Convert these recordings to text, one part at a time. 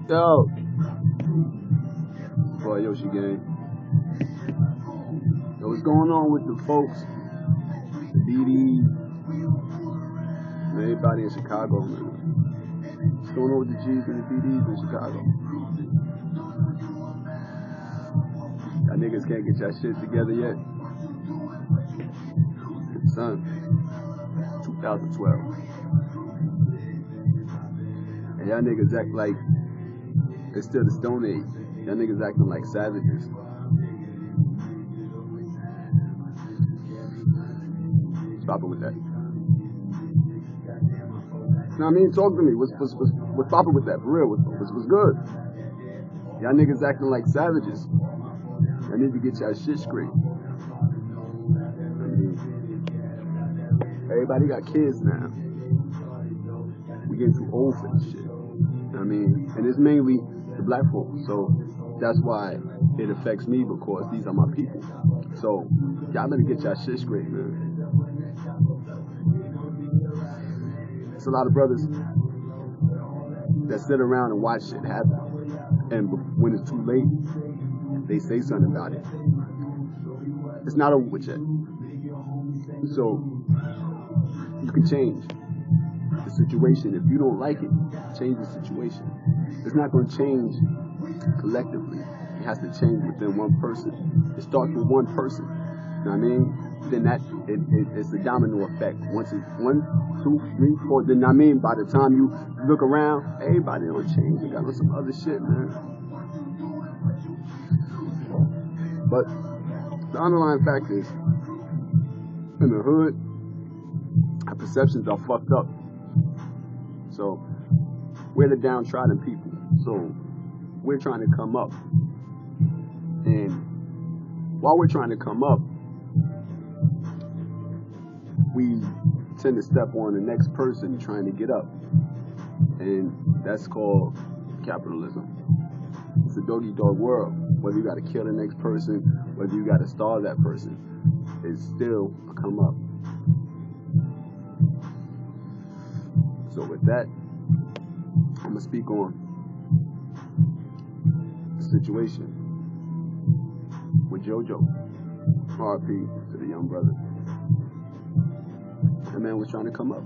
Yo, boy, Yoshi gang. Yo, what's going on with the folks, the DD, everybody in Chicago, man? What's going on with the G's and the DDs in Chicago? Y'all niggas can't get y'all shit together yet. Son, 2012. And y'all niggas act like it's still the Stone Age. Y'all niggas acting like savages. Stop it with that. Know what I mean? Talk to me. What's poppin' with that? For real? What's good? Y'all niggas acting like savages. Y'all need to get y'all shit straight. I mean, everybody got kids now. We getting too old for this shit. I mean, and it's mainly the black folks. So that's why it affects me, because these are my people. So y'all better get y'all shit straight, man. It's a lot of brothers that sit around and watch shit happen, and when it's too late, they say something about it. It's not over with yet. So you can change the situation. If you don't like it, change the situation. It's not going to change collectively. It has to change within one person. It starts with one person. You know what I mean? Then it's a domino effect. Once it's 1, 2, 3, 4, then I mean, by the time you look around, everybody don't change. You got on some other shit, man. But the underlying fact is, in the hood, our perceptions are fucked up. So we're the downtrodden people. So we're trying to come up. And while we're trying to come up, we tend to step on the next person trying to get up. And that's called capitalism. It's a dog-eat-dog world. Whether you got to kill the next person, whether you got to starve that person, it's still a come up. So with that, I'm going to speak on the situation with JoJo. RP to the young brother. That man was trying to come up.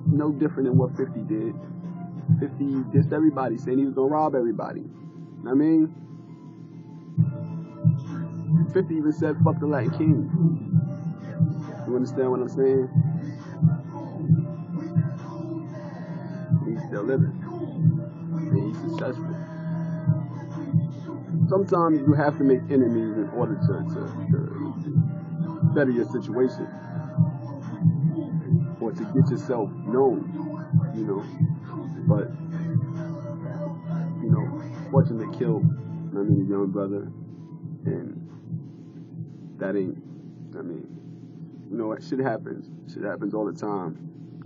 No different than what 50 did. 50 dissed everybody, saying he was going to rob everybody. You know what I mean? 50 even said, fuck the Latin King. You understand what I'm saying? He's still living. And he's successful. Sometimes you have to make enemies in order to better your situation. Or to get yourself known, you know. But, you know, fortunately killed, a young brother. And that ain't, you know what, shit happens. Shit happens all the time.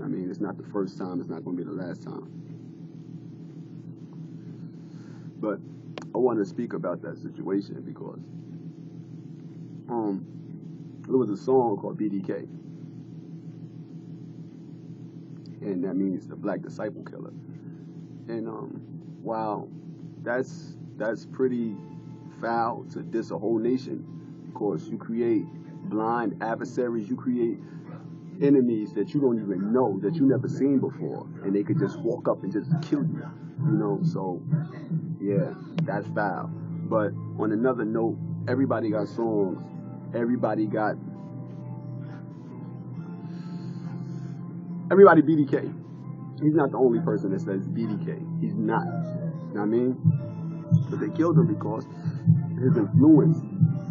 I mean, it's not the first time, it's not going to be the last time. But I want to speak about that situation because there was a song called BDK. And that means the Black Disciple Killer. And wow, that's pretty foul to diss a whole nation, because you create blind adversaries, you create enemies that you don't even know, that you never seen before, and they could just walk up and just kill you, you know. So yeah, that's foul. But on another note, everybody got songs, everybody BDK. He's not the only person that says BDK. He's not. You know what I mean? But they killed him because his influence,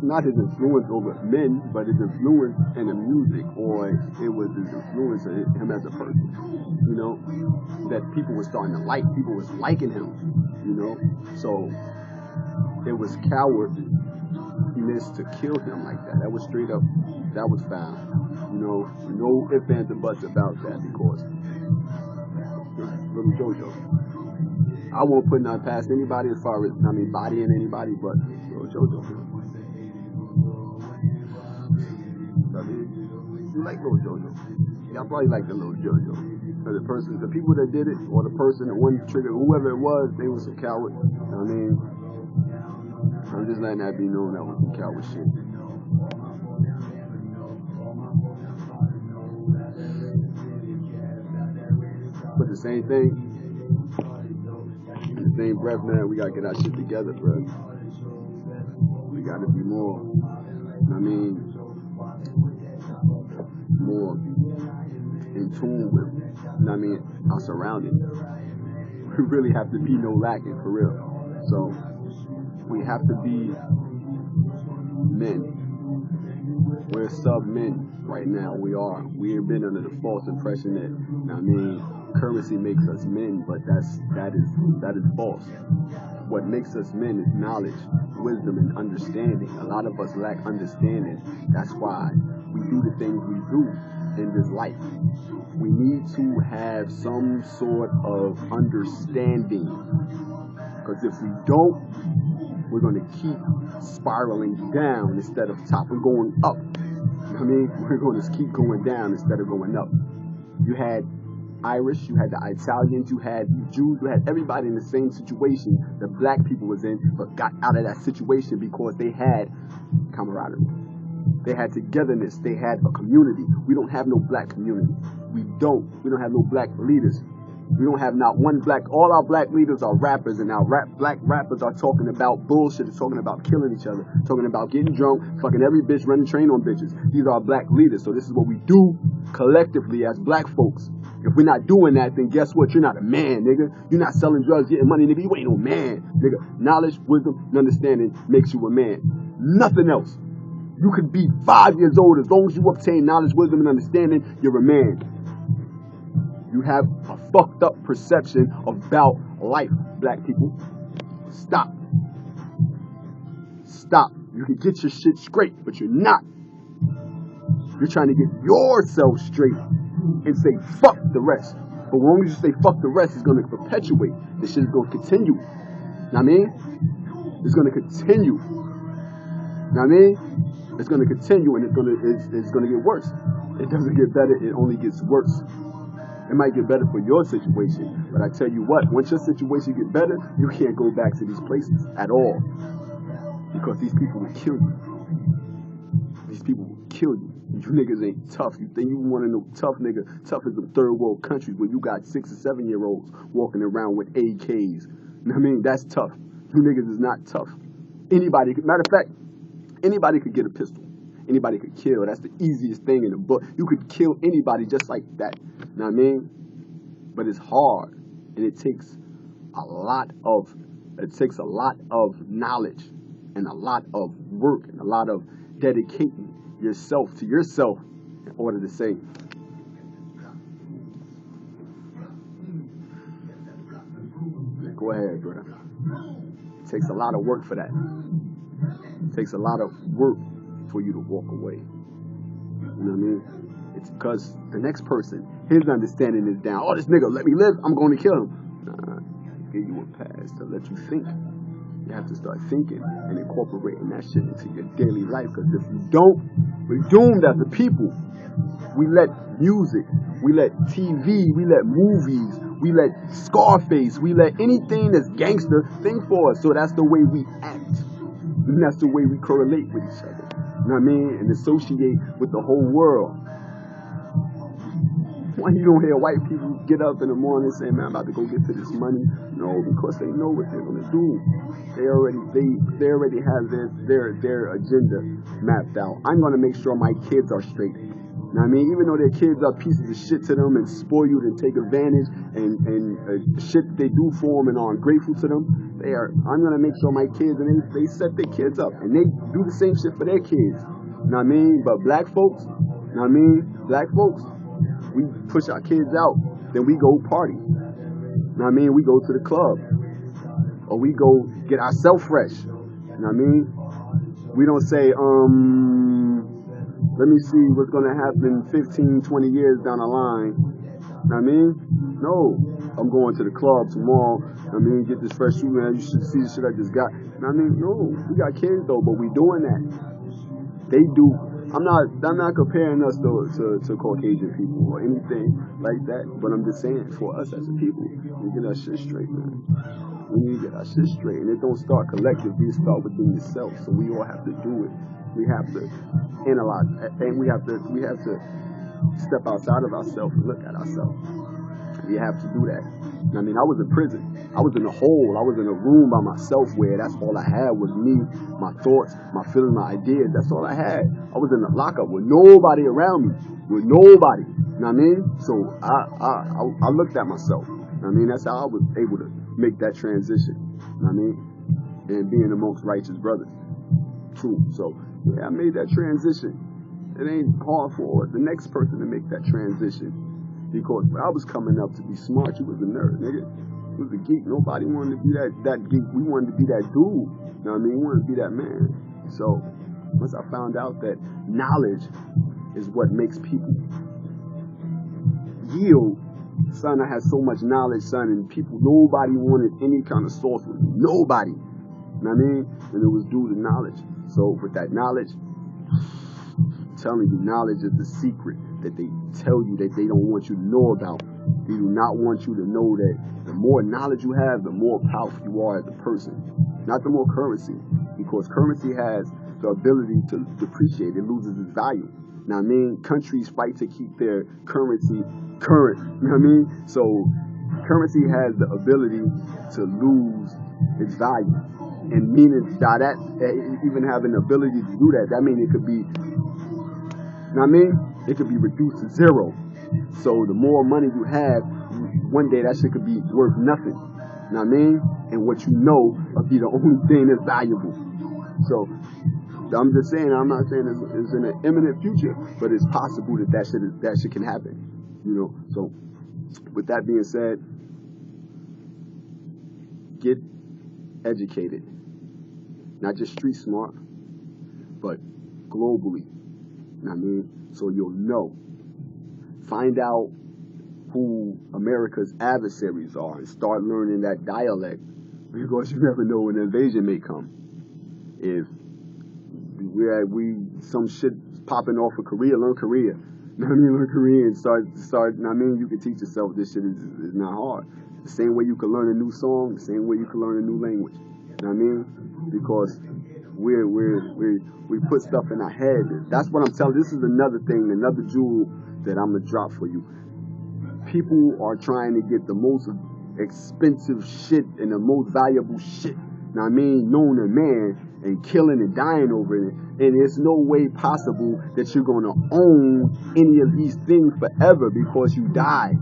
not his influence over men, but his influence in the music, or it was his influence of him as a person, you know, that people were starting to like. People was liking him, you know. So it was cowardness to kill him like that. That was straight up, that was foul. You know, no ifs, ands, and buts about that, because little JoJo. I won't put nothing past anybody as far as, bodying anybody, but little JoJo. I mean, you like little JoJo. Y'all probably like the little JoJo. The people that did it, or the person, the one trigger, whoever it was, they was some coward. You know what I mean? I'm just letting that be known that was some coward shit. But the same thing, in the same breath, man, we gotta get our shit together, bro. We gotta be more, you know what I mean, more in tune with, you know what I mean, our surroundings. We really have to be no lacking, for real. So, we have to be men. We're sub-men right now. We are. We have been under the false impression that, you know what I mean, currency makes us men, but that is false. What makes us men is knowledge, wisdom, and understanding. A lot of us lack understanding. That's why we do the things we do in this life. We need to have some sort of understanding, because if we don't, we're going to keep spiraling down instead of top and going up. I mean, we're going to keep going down instead of going up. You had Irish, you had the Italians, you had Jews, you had everybody in the same situation the black people was in, but got out of that situation because they had camaraderie. They had togetherness. They had a community. We don't have no black community. We don't have no black leaders. We don't have not one black. All our black leaders are rappers, and our black rappers are talking about bullshit, talking about killing each other, talking about getting drunk, fucking every bitch, running train on bitches. These are our black leaders. So this is what we do collectively as black folks. If we're not doing that, then guess what? You're not a man, nigga. You're not selling drugs, getting money, nigga. You ain't no man, nigga. Knowledge, wisdom, and understanding makes you a man. Nothing else. You could be 5 years old. As long as you obtain knowledge, wisdom, and understanding, you're a man. You have a fucked up perception about life, black people. Stop. Stop. You can get your shit straight, but you're not. You're trying to get yourself straight and say fuck the rest. But as long as you say fuck the rest, it's going to perpetuate. This shit is going to continue. Know what I mean? It's going to continue. Know what I mean? It's going to continue, and it's going to get worse. It doesn't get better. It only gets worse. It might get better for your situation, but I tell you what, once your situation get better, you can't go back to these places at all, because these people will kill you. These people will kill you. You niggas ain't tough. You think you want to know tough, nigga? Tough is the third world countries where you got 6 or 7 year olds walking around with AKs. You know what I mean? That's tough. You niggas is not tough. Anybody, matter of fact, anybody could get a pistol. Anybody could kill. That's the easiest thing in the book. You could kill anybody just like that. You know what I mean? But it's hard, and it takes a lot of knowledge, and a lot of work, and a lot of dedicating yourself to yourself in order to say. Go ahead, bro. It takes a lot of work for that. It takes a lot of work for you to walk away. You know what I mean? It's because the next person, his understanding is down. Oh, this nigga let me live, I'm going to kill him. Nah, give you a pass to let you think. You have to start thinking and incorporating that shit into your daily life. Because if you don't, we're doomed as a people. We let music, we let TV, we let movies, we let Scarface, we let anything that's gangster think for us. So that's the way we act. And that's the way we correlate with each other. You know what I mean? And associate with the whole world. Why you don't hear white people get up in the morning and say, man, I'm about to go get to this money? No, because they know what they're gonna do. They already have their agenda mapped out. I'm gonna make sure my kids are straight. You know what I mean? Even though their kids are pieces of shit to them and spoiled and take advantage and shit they do for them and are ungrateful to them, I'm gonna make sure my kids, and they set their kids up and they do the same shit for their kids. You know what I mean? But black folks, you know what I mean? Black folks, we push our kids out, then we go party. You know what I mean? We go to the club. Or we go get ourselves fresh. You know what I mean? We don't say, let me see what's going to happen 15, 20 years down the line. You know what I mean? No. I'm going to the club tomorrow. You know what I mean? Get this fresh shoe, man. You should see the shit I just got. You know what I mean? No. We got kids, though, but we doing that. They do I'm not comparing us to Caucasian people or anything like that, but I'm just saying for us as a people, we get our shit straight, man. We need to get our shit straight, and it don't start collectively, it start within yourself. So we all have to do it. We have to analyze, and we have to step outside of ourselves and look at ourselves. We have to do that. I mean, I was in prison. I was in a hole. I was in a room by myself where that's all I had was me, my thoughts, my feelings, my ideas. That's all I had. I was in a lockup with nobody around me, with nobody. You know what I mean? So I looked at myself. You know what I mean? That's how I was able to make that transition. You know what I mean? And being amongst righteous brothers. True. So, yeah, I made that transition. It ain't hard for the next person to make that transition. Because when I was coming up to be smart, you was a nerd, nigga. You was a geek. Nobody wanted to be that geek. We wanted to be that dude. You know what I mean? We wanted to be that man. So, once I found out that knowledge is what makes people yield, son, I had so much knowledge, son, and people, nobody wanted any kind of source with me. Nobody. You know what I mean? And it was due to knowledge. So, with that knowledge, I'm telling you, knowledge is the secret that they tell you that they don't want you to know about. They do not want you to know that the more knowledge you have, the more powerful you are as a person. Not the more currency. Because currency has the ability to depreciate. It loses its value. Now, I mean, countries fight to keep their currency current. You know what I mean? So, currency has the ability to lose its value. And meaning that even having the ability to do that, that means it could be, you know what I mean? It could be reduced to zero. So the more money you have, one day that shit could be worth nothing. You know what I mean? And what you know will be the only thing that's valuable. So I'm just saying, I'm not saying it's in an imminent future, but it's possible that shit can happen. You know. So with that being said, get educated. Not just street smart, but globally. You know what I mean? So you'll know. Find out who America's adversaries are and start learning that dialect, because you never know when an invasion may come. If we some shit popping off of Korea, learn Korea. You know what I mean? Learn Korean and start. You know what I mean? You can teach yourself this shit is not hard. The same way you can learn a new song, the same way you can learn a new language. You know what I mean? Because we put stuff in our head. That's what I'm telling you. This is another thing, another jewel that I'm going to drop for you. People are trying to get the most expensive shit and the most valuable shit, you know what I mean, known to man, and killing and dying over it. And there's no way possible that you're going to own any of these things forever, because you die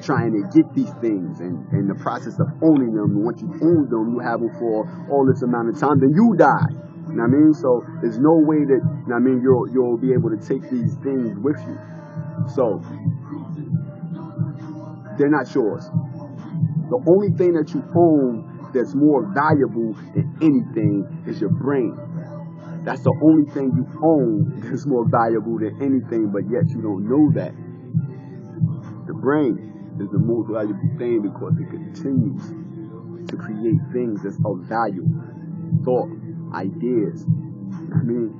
trying to get these things, and the process of owning them. And once you own them, you have them for all this amount of time, then you die. You know what I mean? So there's no way that, you know what I mean, you'll be able to take these things with you. So they're not yours. The only thing that you own that's more valuable than anything is your brain. That's the only thing you own that's more valuable than anything, but yet you don't know that. The brain is the most valuable thing because it continues to create things that's of value. Thought, ideas. I mean,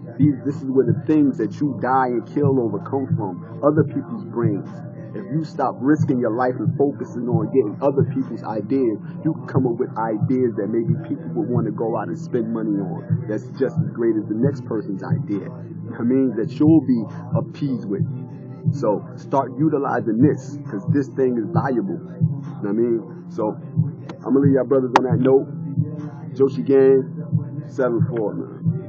this is where the things that you die and kill over come from. Other people's brains. If you stop risking your life and focusing on getting other people's ideas, you can come up with ideas that maybe people would want to go out and spend money on. That's just as great as the next person's idea. I mean, that you'll be appeased with. So start utilizing this, because this thing is valuable. You know what I mean? So I'm going to leave y'all brothers on that note. Joshi Gang, 7-4, man.